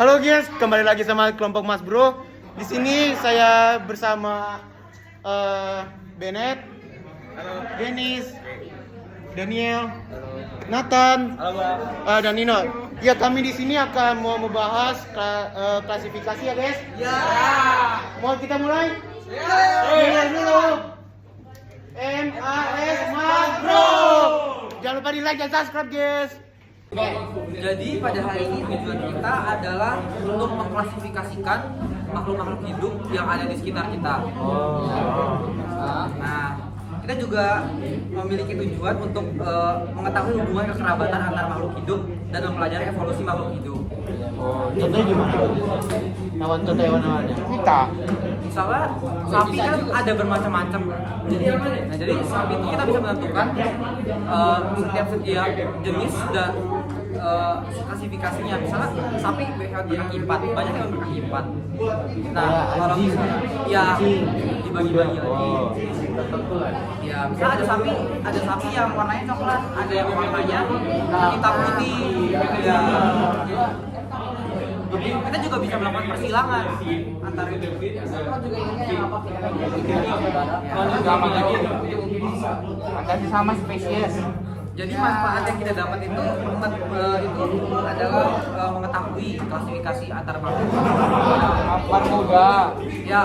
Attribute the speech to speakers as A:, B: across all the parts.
A: Halo guys, kembali lagi sama kelompok Mas Bro. Di sini saya bersama Bennett, Dennis, Daniel, Nathan, dan Nino. Ya, kami di sini akan mau membahas klasifikasi ya guys.
B: Ya.
A: Mau kita mulai?
B: Ya.
A: Dengar dulu. MAS Mas Bro. Jangan lupa di like dan subscribe guys.
B: Jadi pada hari ini tujuan kita adalah untuk mengklasifikasikan makhluk-makhluk hidup yang ada di sekitar kita. Nah, kita juga memiliki tujuan untuk mengetahui hubungan kekerabatan antar makhluk hidup dan mempelajari evolusi makhluk hidup.
A: Contohnya gimana? Contoh hewan-hewannya. Kita.
B: Misalnya sapi kan ada bermacam-macam. Jadi sapi itu kita bisa menentukan setiap jenis dan klasifikasinya. Misalnya sapi hewan berkaki 4, banyak hewan berkaki 4. Nah, kalau ya dibagi-bagi lagi. Ya, misalnya ada sapi yang warnanya coklat, ada yang warnanya hitam putih. Ya. Kita juga bisa melakukan persilangan antara itu.
C: Ada sama spesies.
B: Jadi manfaat yang kita dapat itu adalah mengetahui klasifikasi antar makhluk.
C: Kemampuan muda.
B: Ya,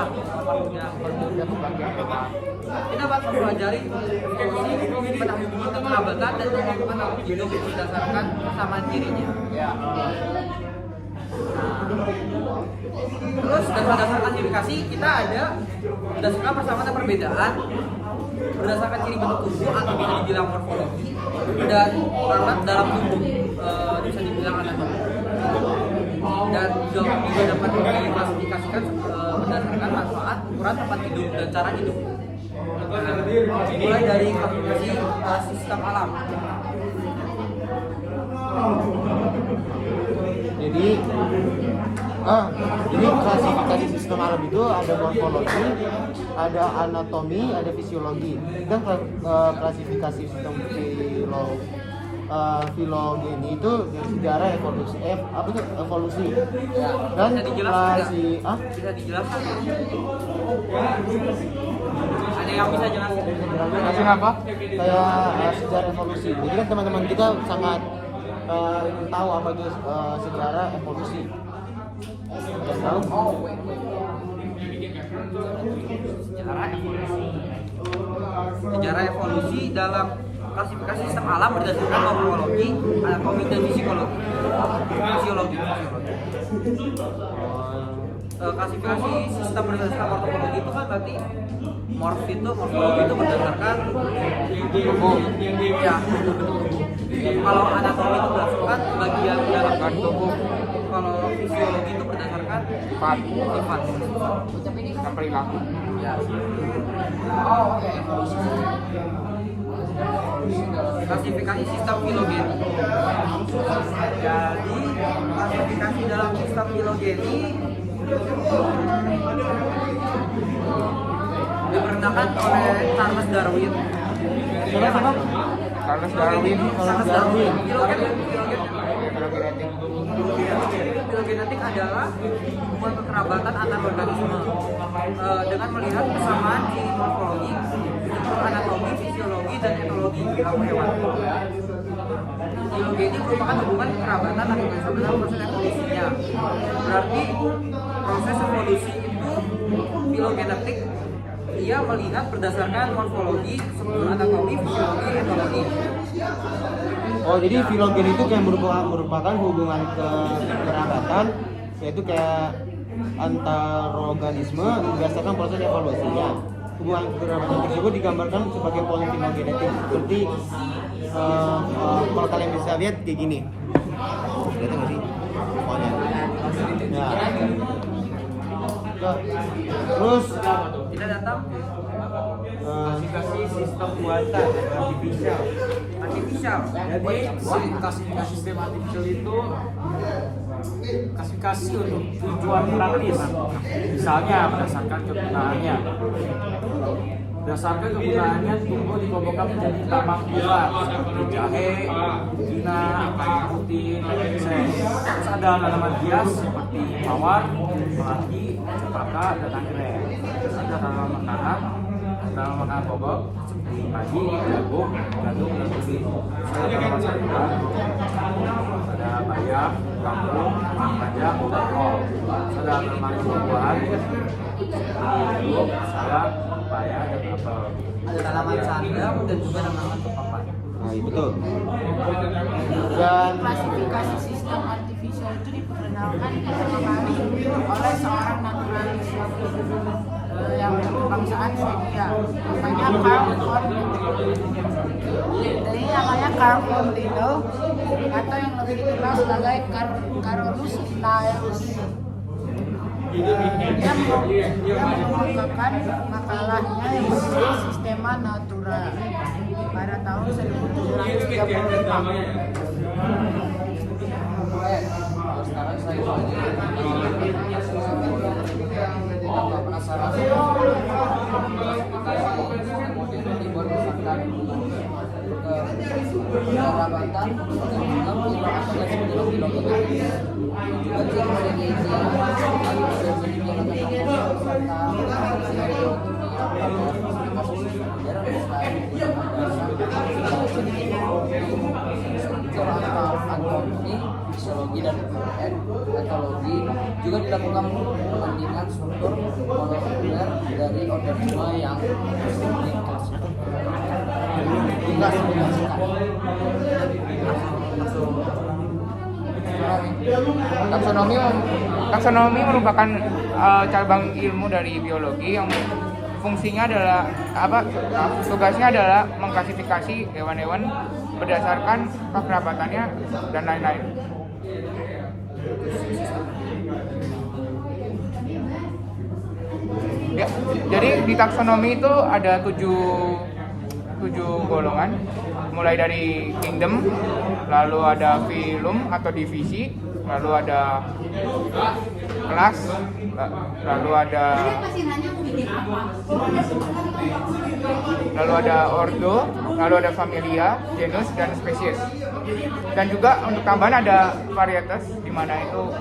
B: kita bakal mempelajari evolusi hubungan kekerabatan dan kemampuan makhluk hidup berdasarkan kesamaan cirinya. Terus dasar-dasar klasifikasi kita ada berdasarkan persamaan dan perbedaan, berdasarkan ciri bentuk tubuh atau bisa dibilang morfologi, dan alat dalam tubuh bisa dibilang anatomi. Dan juga dapat diklasifikasikan berdasarkan manfaat, ukuran tempat hidup dan cara hidup. Mulai dari klasifikasi sistem alam.
A: Jadi klasifikasi sistem alam itu ada morfologi, ada anatomi, ada fisiologi. Dan klasifikasi sistem filogeni itu dari sejarah evolusi. Evolusi. Dan
B: Bisa dijelaskan? Ada yang bisa jelaskan?
C: Jelasin apa?
A: Kayak sejarah evolusi. Jadi kan teman-teman kita sangat ingin tahu apa itu sejarah evolusi. Tahu?
B: Sejarah evolusi dalam klasifikasi sistem alam berdasarkan morfologi, anatomi, dan fisiologi. Klasifikasi sistem berdasarkan morfologi itu kan berarti morfologi itu berdasarkan tubuh. Ya, kalau anatomi itu berdasarkan bagian dalam tubuh. Kalau fisiologi itu berdasarkan sifat
C: Dan perilaku.
B: ya. Klasifikasi sistem filogeni. Jadi klasifikasi dalam sistem filogeni diperkenalkan oleh Charles Darwin.
A: Siapa?
C: Charles Darwin.
B: Filogenetik adalah hubungan kekerabatan antar organisme dengan melihat kesamaan ciri morfologi, anatomi, fisiologi, dan etologi hewan. Filogeni merupakan hubungan kekerabatan antar organisme dalam proses evolusinya. Berarti proses evolusi itu filogenetik. Ia melihat berdasarkan morfologi, anatomi, fisiologi, etologi.
A: Oh, jadi filogeni itu kayak merupakan hubungan kekerabatan, yaitu kayak antar organisme berdasarkan proses evolusinya. Hubungan kekerabatan tersebut digambarkan sebagai polifilogenetik. Seperti kalau kalian bisa lihat kayak gini. Lihat nggak sih? Pokoknya. Nah. Terus
B: Kita datang
D: klasifikasi sistem buatan artificial.
B: artificial.
D: Jadi klasifikasi sistem artificial itu klasifikasi untuk tujuan praktis, misalnya berdasarkan kegunaannya. Berdasarkan kegunaannya, tumbuh dikelompokkan menjadi tamak buah seperti jahe, gina, kayu putih, sen. Terus ada tanaman hias seperti mawar, melati, cempaka, dan anggrek. Terus ada tanaman makanan pokok seperti padi, jagung, gandum, dan ubi. Ada tanaman sayuran, ada bayam, kangkung, panjang, dan kol. Terus ada tanaman buah-buahan seperti jeruk, sayap, pepaya, dan apel.
B: Ada tanaman sandang dan juga tanaman pepapan.
A: Nah, iya, betul. Dan
E: Klasifikasi sistem artificial itu diperkenalkan pertama kali oleh seorang naturalis yang berkebangsaan Swedia, namanya Carl von Jadi namanya Carl von Linné atau yang lebih dikenal sebagai Carolus Linnaeus. Dia mengemukakan makalahnya yang berjudul Sistema Natura pada tahun 1735.
B: Sekarang saya penasaran dibuat misalkan perabatan anatomi, fisiologi dan etologi juga dilakukan perbandingan struktur molekuler dari organisme yang
C: Taksonomi merupakan cabang ilmu dari biologi yang fungsinya adalah tugasnya adalah mengklasifikasi hewan-hewan berdasarkan kekerabatannya dan lain-lain. Ya, jadi di taksonomi itu ada tujuh golongan, mulai dari kingdom, lalu ada phylum atau divisi, lalu ada kelas, lalu ada ordo, lalu ada familia, genus, dan spesies. Dan juga untuk tambahan ada varietas, di mana itu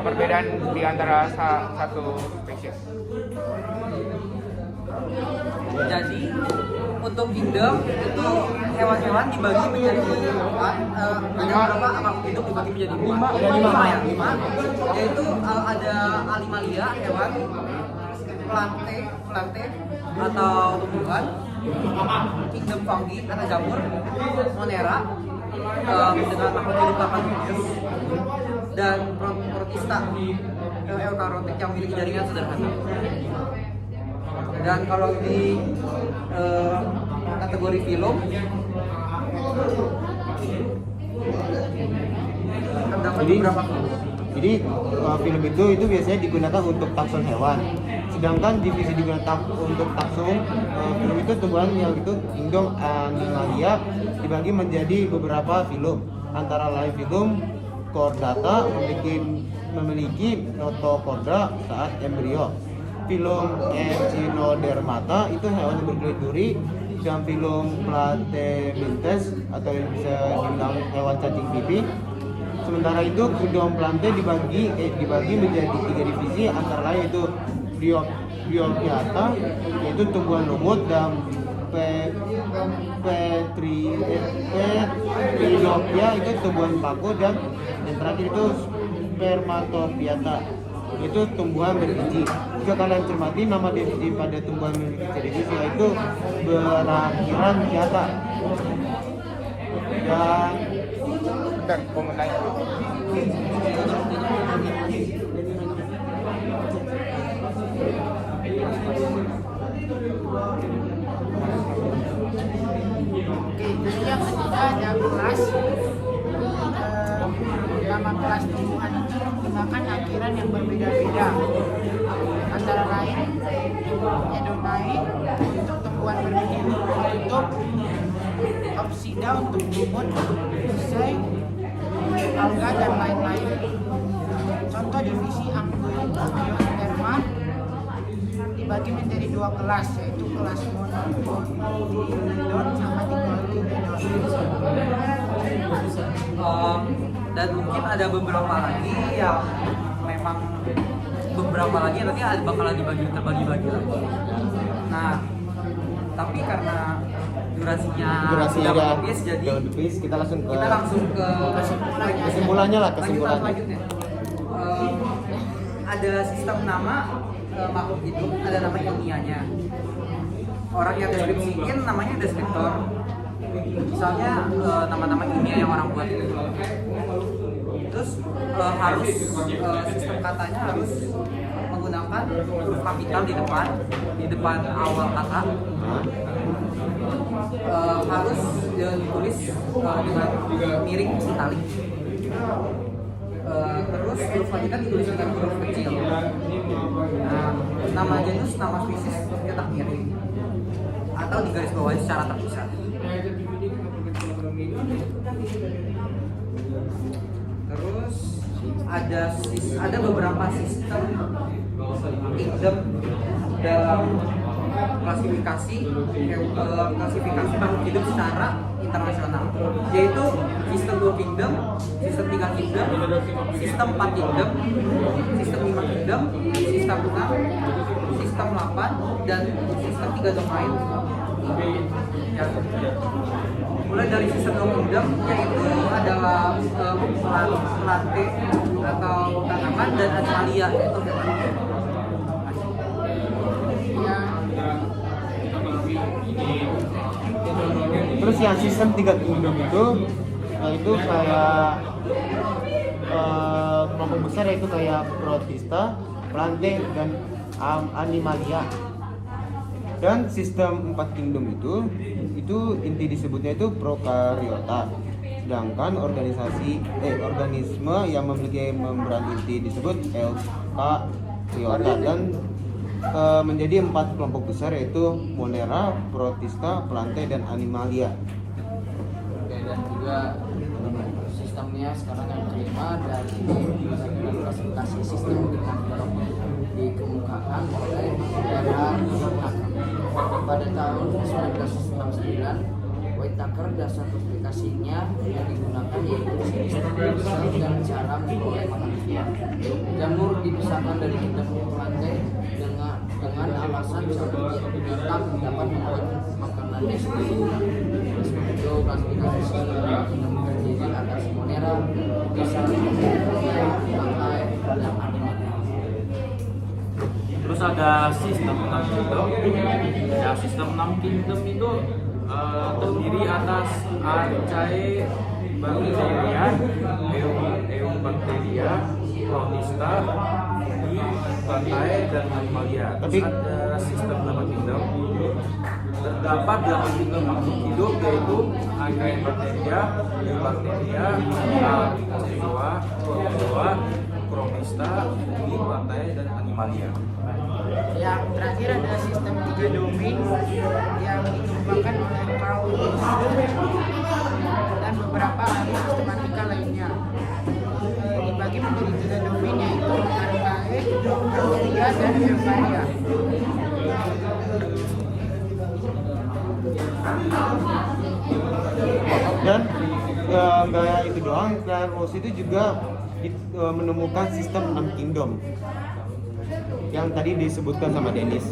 C: perbedaan di antara satu spesies.
B: Jadi untuk kingdom itu hewan-hewan dibagi menjadi ada berapa hidup dibagi menjadi lima, yaitu ada animalia hewan, plante atau tumbuhan, kingdom fungi atau jamur, monera dengan makhluk hidup 8 jenis, dan protista eukaryotik yang memiliki jaringan sederhana. Dan kalau di kategori film terdapat beberapa
A: Jadi film itu biasanya digunakan untuk takson hewan. Sedangkan divisi digunakan untuk takson film itu tumbuhan yang itu kingdom animalia dibagi menjadi beberapa film. Antara lain film chordata memiliki notochordra saat embrio. Film Echinodermata itu hewan yang berkulit duri, dan film Platymintes atau yang bisa dibilang hewan cacing pipih. Sementara itu kingdom plante dibagi menjadi 3 divisi, antara lain itu Bryophyata yaitu tumbuhan lumut, dan Petridopia itu tumbuhan paku, dan yang terakhir itu Spermatophyata itu tumbuhan berbiji. Jika kalian cermati nama divisi pada tumbuhan memiliki divisi yaitu berakhiran hyata. Dan
C: Bentar, mau tanya.
E: Oke, jadi yang ketiga ada kelas. Nama kelas tumbuhan itu menggunakan akhiran yang berbeda-beda. Antara lain Edonae untuk tumbuhan berbiji tutup, Opsida untuk lumut, Pisai, alga, dan lain-lain. Contoh divisi Angioderma dibagi dibagi menjadi 2 kelas, yaitu kelas monocotyledon sama dicotyledon.
B: Dan mungkin ada beberapa lagi yang memang beberapa lagi nanti bakalan terbagi-bagi lagi. Nah, tapi karena durasinya
A: Durasinya
B: udah
A: udah
B: habis, jadi
A: habis, kita langsung ke
E: Kesimpulannya.
A: lah,
B: lanjut
A: kesimpulannya.
B: selanjutnya. Ada sistem nama makhluk hidup, ada nama ilmiahnya. Orang yang deskripsiin namanya deskriptor. Misalnya nama-nama ilmiah yang orang buat itu. Terus harus sistem katanya harus menggunakan huruf kapital di depan awal kata. Harus ditulis dengan miring italik. Terus huruf lanjutan ditulis dengan huruf kecil. Nama genus, nama spesies cetak miring atau digarisbawahi secara terpisah. Terus ada beberapa sistem kingdom dalam klasifikasi makhluk hidup secara internasional, yaitu sistem 2 kingdom, sistem 3 kingdom, sistem 4 kingdom, sistem 5 kingdom, sistem 6, sistem 8, dan sistem 3 domain. Ya. Mulai dari sistem 2 kingdom, yaitu adalah plante atau tanaman, dan animalia yaitu hewan.
A: Terus yang sistem 3 kingdom itu kayak kelompok besar, yaitu kayak protista, plante, dan animalia. Dan sistem 4 kingdom itu inti disebutnya itu prokariota. Sedangkan organisme yang memiliki membran inti disebut eukariota, dan menjadi 4 kelompok besar, yaitu Monera, Protista, Plante, dan Animalia.
F: Oke, dan juga sistemnya sekarang yang kelima dari klasifikasi sistem dengan dikemukakan oleh Whitaker. Pada tahun 1969, Whitaker dasar klasifikasinya yang digunakan yaitu sistem dan cara memperoleh manusia. Jamur dipisahkan dari kingdom Plante dengan alasan binatang dapat membuat makanannya sendiri. Itu klasifikasi sistem terdiri atas Monera, bisa Plante, dan Animalia.
D: Terus ada sistem 6 kingdom. Ya, sistem 6 kingdom itu terdiri atas Archaea, Bacteria, Eubacteria, Protista, Plantae, dan Animalia. Terus ada sistem 8 kingdom. Terdapat 8 kingdom makhluk hidup, yaitu Archaea, Bacteria, Eubacteria, Archaea, Protozoa, Protista, Plantae, dan Animalia.
E: Yang terakhir ada sistem 3 domain yang dikembangkan oleh Carl dan beberapa ahli sistematika lainnya. Dibagi menjadi 3 domain, yaitu Archaea, Bacteria, dan Eukarya.
A: Dan nggak itu doang, Claire Rose itu juga menemukan sistem 6 kingdom yang tadi disebutkan sama Dennis.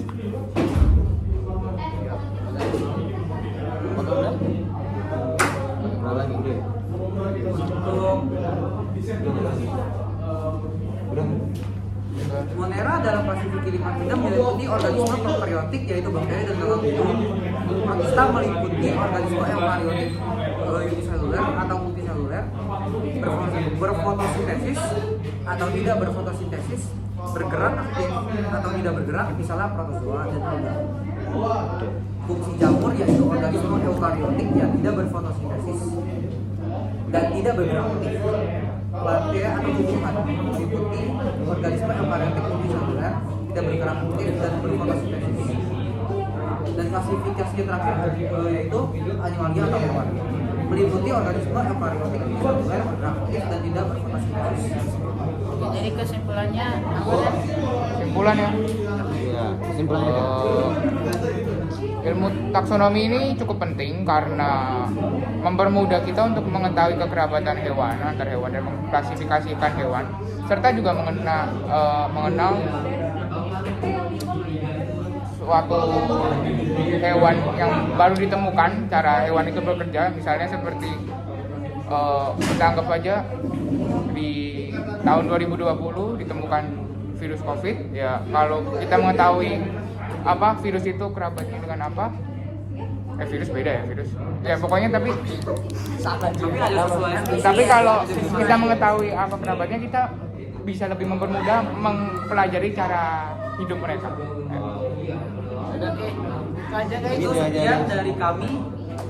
A: Udah.
B: Monera dalam klasifikasi 5 kingdom meliputi organisme prokaryotik, yaitu bakteri dan dalam hidup. Protista meliputi organisme eukaryotik uniseluler atau multiseluler, berfotosintesis atau tidak berfotosintesis, bergerak aktif atau tidak bergerak, misalnya protozoa dan alga. Fungsi jamur yaitu organisme eukaryotik yang tidak berfotosintesis dan tidak bergerak aktif. Plante atau tumbuhan meliputi organisme eukaryotik multiseluler, tidak bergerak aktif dan berfotosintesis. Dan klasifikasi terakhir yaitu animalia atau hewan, meliputi organisme eukaryotik multiseluler, bergerak aktif dan tidak berfotosintesis.
E: Jadi kesimpulannya apa kan?
C: Kesimpulan ya.
A: Iya, kesimpulannya.
C: Ilmu taksonomi ini cukup penting karena mempermudah kita untuk mengetahui kekerabatan hewan antar hewan dan mengklasifikasikan hewan, serta juga mengenal suatu hewan yang baru ditemukan, cara hewan itu bekerja, misalnya seperti kita anggap aja di tahun 2020 ditemukan virus COVID. Ya, kalau kita mengetahui apa virus itu kerabatnya dengan apa, virus beda ya virus. Ya pokoknya tapi
B: ada sesuai.
C: tapi kalau kita mengetahui apa kerabatnya, kita bisa lebih mempermudah mempelajari cara hidup mereka.
E: Oke, itu aja guys.
B: Itu sekian dari kami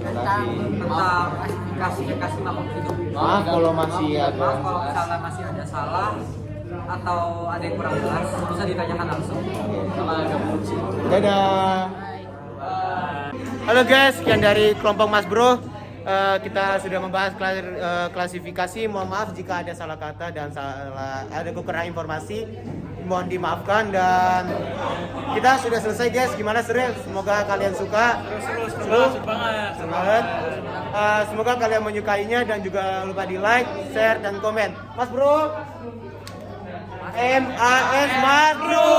E: Tentang
B: tentang klasifikasi makhluk hidup.
A: Maaf kalau masih
B: Maaf
A: ada.
B: kalau misalnya masih ada salah atau ada yang kurang jelas, bisa ditanyakan langsung.
A: Dadah. Halo guys, sekian dari kelompok Mas Bro. Kita sudah membahas klasifikasi. Mohon maaf jika ada salah kata dan ada kekurangan informasi. Mohon dimaafkan, dan kita sudah selesai guys. Gimana seru? Semoga kalian suka. Seru banget. Semoga kalian menyukainya dan juga lupa di like, share dan komen. Mas Bro. MAS Mas Bro.